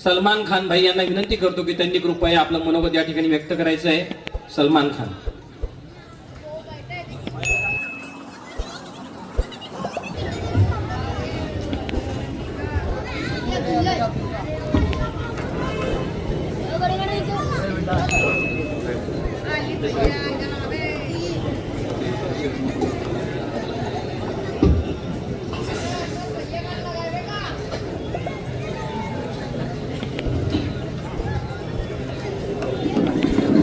सलमान खान भाई यांना विनंती करतो की त्यांनी कृपया आपलं मनोगत या ठिकाणी व्यक्त करायचं आहे. सलमान खान.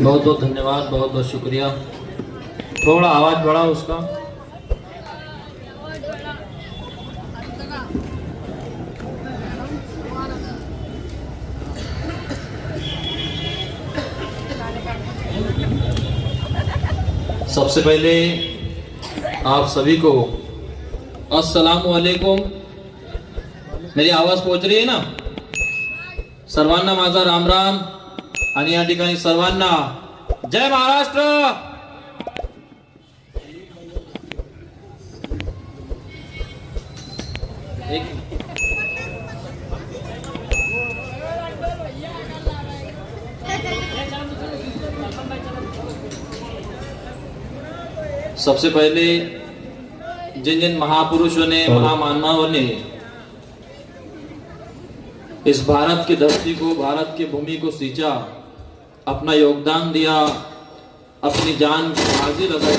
बहुत बहुत धन्यवाद, बहुत बहुत शुक्रिया. थोड़ा आवाज बढ़ाओ उसका. सबसे पहले आप सभी को अस्सलामु अलैकुम. मेरी आवाज पहुंच रही है ना? सर्वांना माझा राम राम. आणि या ठिकाणी सर्वांना जय महाराष्ट्र. सबसे पहले जिन जिन महापुरुषों ने, महामानवों ने इस भारत की धरती को, भारत की भूमि को सींचा, अपना योगदान दिया, अपनी जान की बाजी लगाई.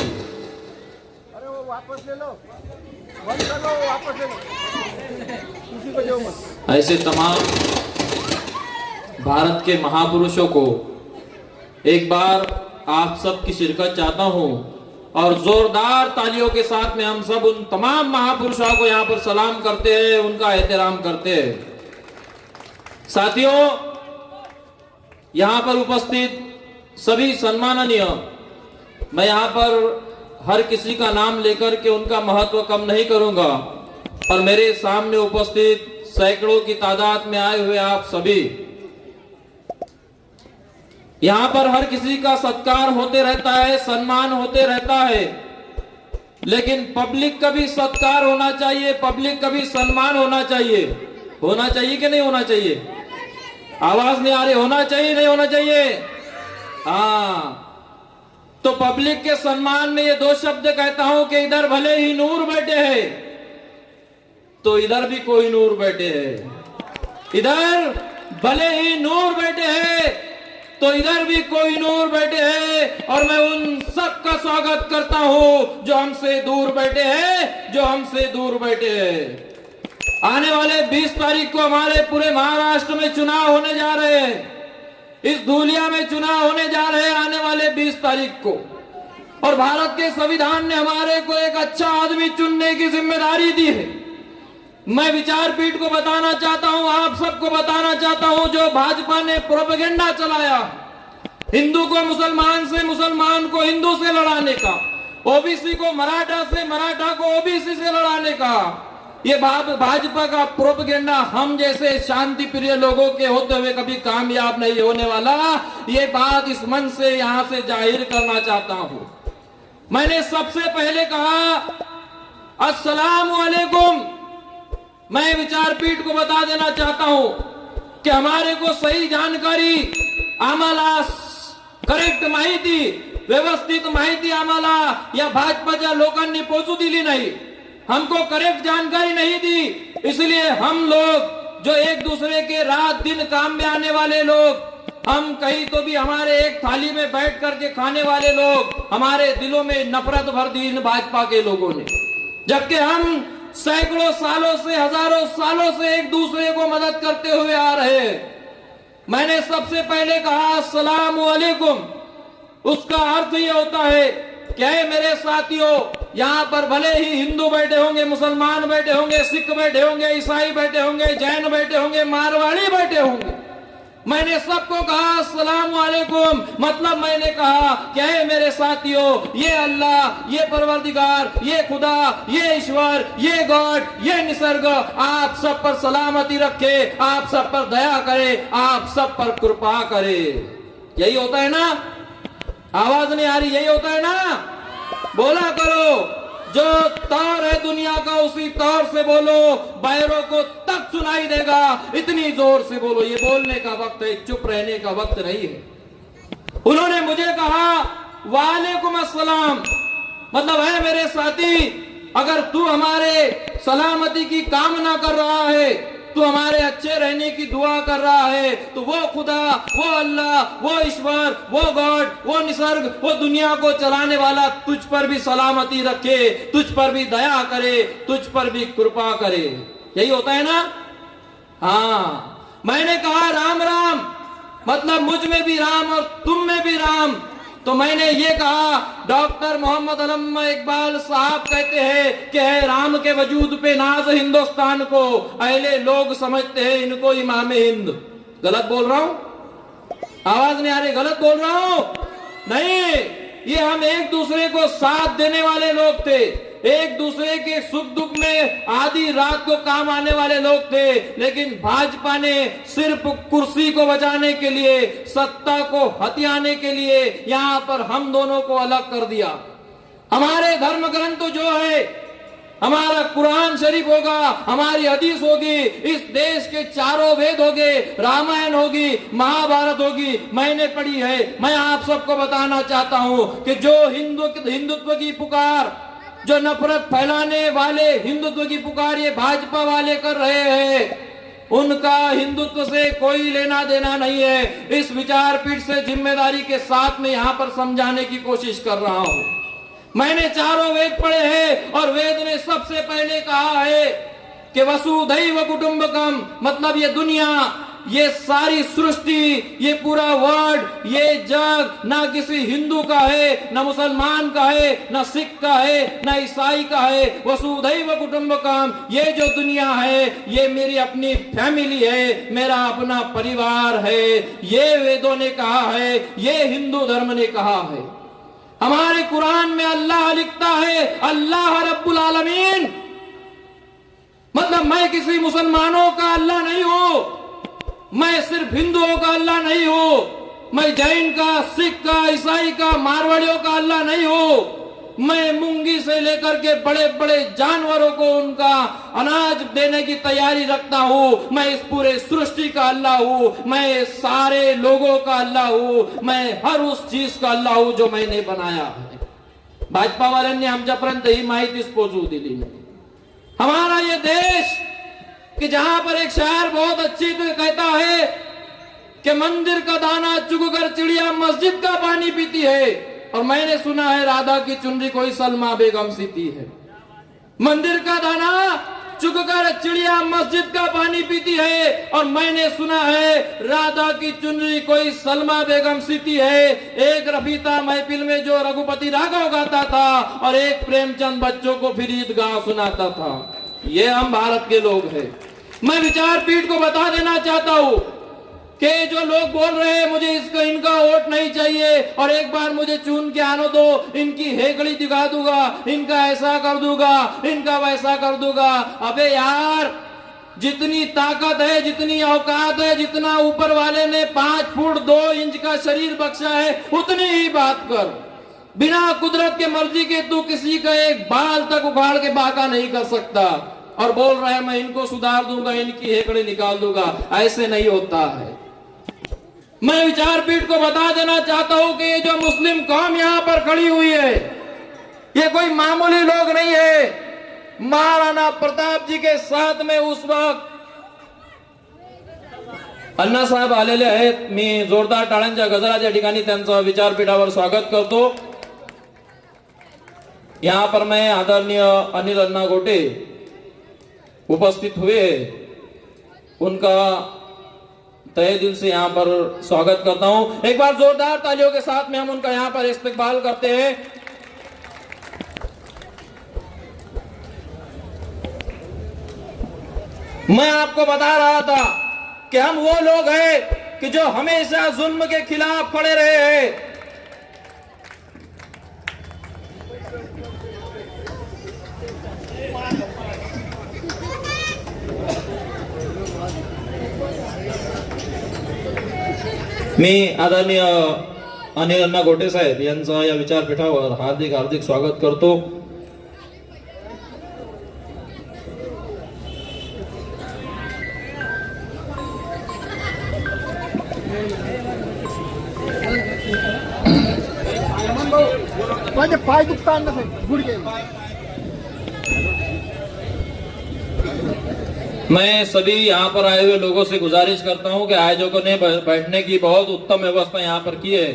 अरे वो वापस ले लो, बंद कर लो, वापस ले लो, उसी को जो मत. ऐसे तमाम भारत के महापुरुषों को एक बार आप सबकी शिरकत चाहता हूं और जोरदार तालियों के साथ में हम सब उन तमाम महापुरुषों को यहाँ पर सलाम करते हैं, उनका एहतराम करते हैं. साथियों, यहाँ पर उपस्थित सभी सम्माननीय, मैं यहाँ पर हर किसी का नाम लेकर के उनका महत्व कम नहीं करूंगा, और मेरे सामने उपस्थित सैकड़ों की तादाद में आए हुए आप सभी, यहाँ पर हर किसी का सत्कार होते रहता है, सम्मान होते रहता है, लेकिन पब्लिक का भी सत्कार होना चाहिए, पब्लिक का भी सम्मान होना चाहिए. होना चाहिए कि नहीं होना चाहिए? आवाज नहीं आ रही. होना चाहिए नहीं होना चाहिए? हाँ. तो पब्लिक के सम्मान में ये दो शब्द कहता हूं कि इधर भले ही नूर बैठे हैं तो इधर भी कोई नूर बैठे हैं. इधर भले ही नूर बैठे हैं तो इधर भी कोई नूर बैठे हैं. और मैं उन सब का स्वागत करता हूं जो हमसे दूर बैठे हैं, जो हमसे दूर बैठे हैं. आने वाले 20 तारीख को हमारे पूरे महाराष्ट्र में चुनाव होने जा रहे हैं. इस धूलिया में चुनाव होने जा रहे हैं आने वाले 20 तारीख को. और भारत के संविधान ने हमारे को एक अच्छा आदमी चुनने की जिम्मेदारी दी है. मैं विचारपीठ को बताना चाहता हूं, आप सबको बताना चाहता हूं, जो भाजपा ने प्रोपेगेंडा चलाया हिंदू को मुसलमान से, मुसलमान को हिंदू से लड़ाने का, ओबीसी को मराठा से, मराठा को ओबीसी से लड़ाने का, ये भाजपा का प्रोपेगेंडा हम जैसे शांति प्रिय लोगों के होते हुए कभी कामयाब नहीं होने वाला. ये बात इस मन से यहां से जाहिर करना चाहता हूं. मैंने सबसे पहले कहा अस्सलामु अलैकुम. मैं विचारपीठ को बता देना चाहता हूं कि हमारे को सही जानकारी, आम्हाला करेक्ट माहिती, व्यवस्थित माहिती आम्हाला या भाजपाच्या लोकांनी पोहोचू दिली नाही. हमको करेक्ट जानकारी नहीं दी, इसलिए हम लोग जो एक दूसरे के रात दिन काम में आने वाले लोग, हम कहीं तो भी हमारे एक थाली में बैठ करके खाने वाले लोग, हमारे दिलों में नफरत भर दी इन भाजपा के लोगों ने. जबकि हम सैकड़ों सालों से, हजारों सालों से एक दूसरे को मदद करते हुए आ रहे हैं. मैंने सबसे पहले कहा अस्सलामु अलैकुम. उसका अर्थ ये होता है क्या है मेरे साथियों, यहाँ पर भले ही हिंदू बैठे होंगे, मुसलमान बैठे होंगे, सिख बैठे होंगे, ईसाई बैठे होंगे, जैन बैठे होंगे, मारवाड़ी बैठे होंगे, मैंने सबको कहा अस्सलाम वालेकुम. मतलब मैंने कहा क्या है मेरे साथियों, ये अल्लाह, ये परवरदिगार, ये खुदा, ये ईश्वर, ये गॉड, ये निसर्ग आप सब पर सलामती रखे, आप सब पर दया करे, आप सब पर कृपा करे. यही होता है ना? आवाज नहीं आ रही? यही होता है ना? बोला करो जो तौर है दुनिया का उसी तौर से बोलो, बैरों को तक सुनाई देगा, इतनी जोर से बोलो। ये बोलने का वक्त है, चुप रहने का वक्त नहीं है। उन्होंने मुझे कहा वालेकुम अस्सलाम, मतलब है मेरे साथी, अगर तू हमारे सलामती की कामना कर रहा है, तू हमारे अच्छे रहने की दुआ कर रहा है, तो वो खुदा, वो अल्लाह, वो ईश्वर, वो गॉड, वो निसर्ग, वो दुनिया को चलाने वाला तुझ पर भी सलामती रखे, तुझ पर भी दया करे, तुझ पर भी कृपा करे। यही होता है ना? हाँ, मैंने कहा राम राम, मतलब मुझ में भी राम और तुम में भी राम। तो मैंने ये कहा डॉक्टर मोहम्मद अल्लामा इकबाल साहब कहते हैं कि है राम के वजूद पे नाज हिंदुस्तान को, अहले लोग समझते हैं इनको इमाम हिंद। गलत बोल रहा हूं? आवाज नहीं आ रही? गलत बोल रहा हूं? नहीं, ये हम एक दूसरे को साथ देने वाले लोग थे, एक दूसरे के सुख दुख में आधी रात को काम आने वाले लोग थे। लेकिन भाजपा ने सिर्फ कुर्सी को बचाने के लिए, सत्ता को हथियाने के लिए यहां पर हम दोनों को अलग कर दिया। हमारे धर्म ग्रंथ जो है, हमारा कुरान शरीफ होगा, हमारी हदीस होगी, इस देश के चारों वेद होंगे, रामायण होगी, महाभारत होगी, मैंने पढ़ी है। मैं आप सबको बताना चाहता हूं कि जो हिंदुत्व की पुकार, जो नफरत फैलाने वाले हिंदुत्व की पुकार ये भाजपा वाले कर रहे हैं, उनका हिंदुत्व से कोई लेना देना नहीं है। इस विचार पीठ से जिम्मेदारी के साथ में यहां पर समझाने की कोशिश कर रहा हूं। मैंने चारों वेद पढ़े हैं और वेद ने सबसे पहले कहा है कि वसुधैव कुटुंबकम, मतलब ये दुनिया, ये सारी सृष्टि, ये पूरा वर्ल्ड, ये जग ना किसी हिंदू का है, ना मुसलमान का है, ना सिख का है, ना ईसाई का है। वसुधैव कुटुंबकम, ये जो दुनिया है ये मेरी अपनी फैमिली है, मेरा अपना परिवार है। ये वेदों ने कहा है, ये हिंदू धर्म ने कहा है। हमारे कुरान में अल्लाह लिखता है अल्लाह रब्बुल आलमीन, मतलब मैं किसी मुसलमानों का अल्लाह नहीं हूं, मैं सिर्फ हिंदुओं का अल्लाह नहीं हूं, मैं जैन का, सिख का, ईसाई का, मारवाड़ियों का अल्लाह नहीं हूं। मैं मूंगी से लेकर के बड़े बड़े जानवरों को उनका अनाज देने की तैयारी रखता हूं। मैं इस पूरे सृष्टि का अल्लाह हूं, मैं सारे लोगों का अल्लाह हूं, मैं हर उस चीज का अल्लाह हूं जो मैंने बनाया है। भाजपावाल्यांनी आमच्यापर्यंत ही माहितीच पोहोचवू दिली नाही। हमारा ये देश कि जहां पर एक शायर बहुत अच्छी तो कहता है कि मंदिर का दाना चुगकर चिड़िया मस्जिद का पानी पीती है, और मैंने सुना है राधा की चुनरी कोई सलमा बेगम सीती है। मंदिर का दाना चुगकर चिड़िया मस्जिद का पानी पीती है, और मैंने सुना है राधा की चुनरी कोई सलमा बेगम सीती है। एक रफीता महफिल में जो रघुपति राघव गाता था, और एक प्रेमचंद बच्चों को फिर ईदगाह सुनाता था। ये हम भारत के लोग हैं। मैं विचार पीठ को बता देना चाहता हूं कि जो लोग बोल रहे हैं मुझे इनका वोट नहीं चाहिए, और एक बार मुझे चुन के आने दो, इनकी हेकड़ी दिखा दूंगा, इनका ऐसा कर दूंगा, इनका वैसा कर दूंगा। अबे यार, जितनी ताकत है, जितनी औकात है, जितना ऊपर वाले ने 5 फुट 2 इंच का शरीर बख्शा है, उतनी ही बात कर। बिना कुदरत के मर्जी के तू किसी का एक बाल तक उखाड़ के बाका नहीं कर सकता, और बोल रहा है मैं इनको सुधार दूंगा, इनकी हेकड़ी निकाल दूंगा। ऐसे नहीं होता है। मैं विचार पीठ को बता देना चाहता हूं कि ये जो मुस्लिम कौम यहां पर खड़ी हुई है, ये कोई मामूली लोग नहीं है। महाराणा प्रताप जी के साथ में उस वक्त अण्णासाहेब आलेले आहेत। मी जोरदार टाळ्यांच्या गजराच्या ठिकाणी त्यांचं विचारपीठावर स्वागत करतो। यहां पर मैं आदरणीय अनिल अन्ना गोटे उपस्थित हुए, उनका तहे दिल से यहां पर स्वागत करता हूं। एक बार जोरदार तालियों के साथ में हम उनका यहां पर इस्तकबाल करते हैं। मैं आपको बता रहा था कि हम वो लोग हैं कि जो हमेशा जुल्म के खिलाफ खड़े रहे हैं। मी आदरणीय अनिल अण्णा गोटे साहेब यांचं या विचारपीठावर हार्दिक स्वागत करतो। रमण भाऊ माझे पाय दुखता नाही गुडघे. मैं सभी यहाँ पर आए हुए लोगों से गुजारिश करता हूँ कि आयोजकों ने बैठने की बहुत उत्तम व्यवस्था यहाँ पर की है.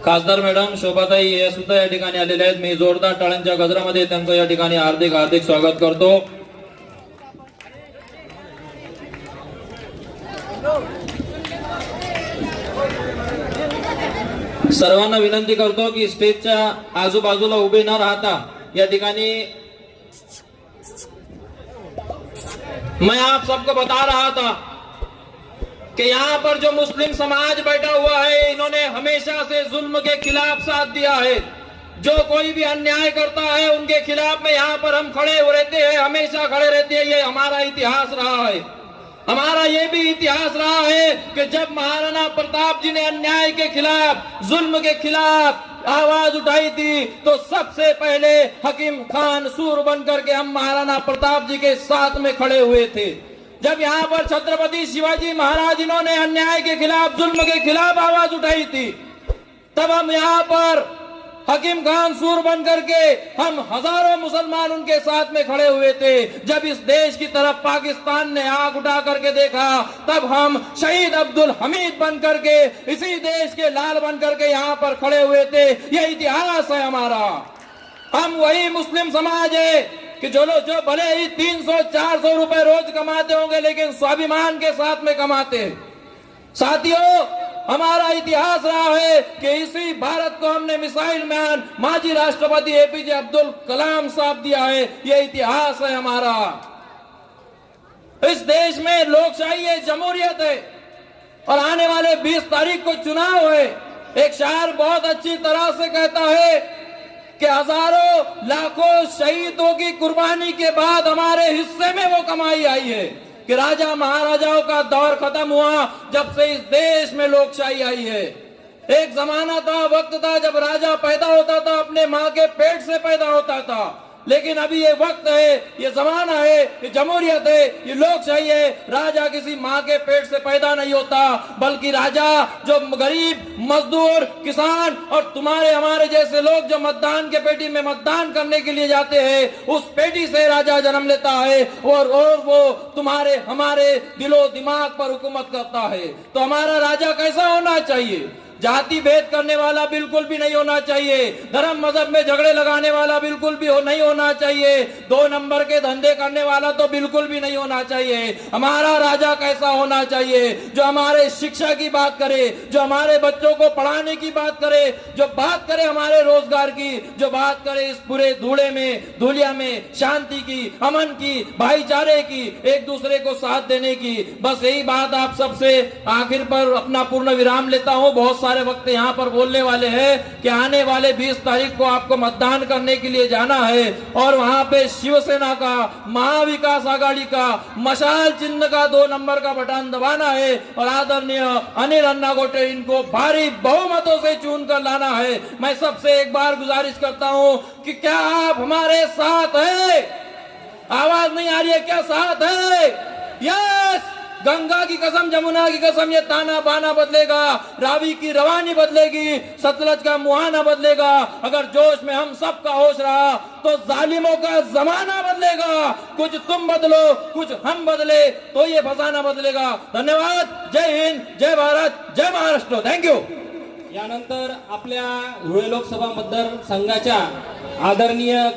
खासदार मॅडम शोभाताई हे सुद्धा या ठिकाणी आलेले आहेत. मी जोरदार टाळ्यांच्या गजरामध्ये त्यांचं या ठिकाणी हार्दिक हार्दिक स्वागत करतो. सर्वांना विनंती करतो की स्टेजच्या आजूबाजूला उभे न राहता या ठिकाणी मैं आप सबको बता रहा था कि यहाँ पर जो मुस्लिम समाज बैठा हुआ है, इन्होंने हमेशा से जुल्म के खिलाफ साथ दिया है. जो कोई भी अन्याय करता है उनके खिलाफ में यहाँ पर हम खड़े हो रहते हैं, हमेशा खड़े रहते हैं. ये हमारा इतिहास रहा है. हमारा ये भी इतिहास रहा है कि जब महाराणा प्रताप जी ने अन्याय के खिलाफ, जुल्म के खिलाफ आवाज उठाई थी तो सबसे पहले हकीम खान सूर बनकर के हम महाराणा प्रताप जी के साथ में खड़े हुए थे. जब यहाँ पर छत्रपति शिवाजी महाराज इन्होंने अन्याय के खिलाफ, जुल्म के खिलाफ आवाज उठाई थी, तब हम यहाँ पर हकीम खान सूर बनकर के हम हजारों मुसलमान उनके साथ में खड़े हुए थे. जब इस देश की तरफ पाकिस्तान ने आंख उठा करके देखा, तब हम शहीद अब्दुल हमीद बनकर के, इसी देश के लाल बनकर के यहाँ पर खड़े हुए थे. यह इतिहास है हमारा. हम वही मुस्लिम समाज है कि जो भले ही 300-400 रुपए रोज कमाते होंगे, लेकिन स्वाभिमान के साथ में कमाते. साथियों, हमारा इतिहास रहा है कि इसी भारत को हमने मिसाइल मैन माजी राष्ट्रपति एपीजे अब्दुल कलाम साहब दिया है. यह इतिहास है हमारा. इस देश में लोकशाही है, जमहूरियत है, और आने वाले 20 तारीख को चुनाव है. एक शायर बहुत अच्छी तरह से कहता है कि हजारों लाखों शहीदों की कुर्बानी के बाद हमारे हिस्से में वो कमाई आई है कि राजा महाराजाओं का दौर खत्म हुआ जब से इस देश में लोकशाही आई है. एक जमाना था, वक्त था जब राजा पैदा होता था अपने माँ के पेट से पैदा होता था. लेकिन अभी ये वक्त है, ये जमाना है, ये जमहूरियत है, ये लोकशाही है. राजा किसी माँ के पेट से पैदा नहीं होता, बल्कि राजा जो गरीब, मजदूर, किसान और तुम्हारे हमारे जैसे लोग जो मतदान के पेटी में मतदान करने के लिए जाते हैं, उस पेटी से राजा जन्म लेता है और वो तुम्हारे हमारे दिलो दिमाग पर हुकूमत करता है. तो हमारा राजा कैसा होना चाहिए? जाति भेद करने वाला बिल्कुल भी नहीं होना चाहिए. धर्म मजहब में झगड़े लगाने वाला बिल्कुल भी नहीं होना चाहिए. 2 नंबर के धंधे करने वाला तो बिल्कुल भी नहीं होना चाहिए. हमारा राजा कैसा होना चाहिए? जो हमारे शिक्षा की बात करे, जो हमारे बच्चों को पढ़ाने की बात करे, जो बात करे हमारे रोजगार की, जो बात करे इस पूरे धूलिया में शांति की, अमन की, भाईचारे की, एक दूसरे को साथ देने की. बस यही बात आप सबसे आखिर पर अपना पूर्ण विराम लेता हूँ. बहुत सारे वक्त यहाँ पर बोलने वाले हैं कि आने वाले 20 तारीख को आपको मतदान करने के लिए जाना है और वहां पे शिवसेना का, महाविकास आघाड़ी का, मशाल चिन्ह का 2 नंबर का बटन दबाना है और आदरणीय अनिल अन्ना गोटे इनको भारी बहुमतों से चुन कर लाना है. मैं सबसे एक बार गुजारिश करता हूं कि क्या आप हमारे साथ हैं? आवाज नहीं आ रही है? क्या साथ है? यस. गंगा की कसम, जमुना की कसम, ये ताना बाना बदलेगा, रावी की रवानी बदलेगी, सतलज का मुहाना बदलेगा. अगर जोश में हम सबका होश रहा तो जालिमों का जमाना बदलेगा. कुछ तुम बदलो, कुछ हम बदले तो ये फसाना बदलेगा. धन्यवाद. जय हिंद, जय भारत, जय महाराष्ट्र. थँक्यू. यानंतर आपल्या धुळे लोकसभा मतदारसंघाच्या आदरणीय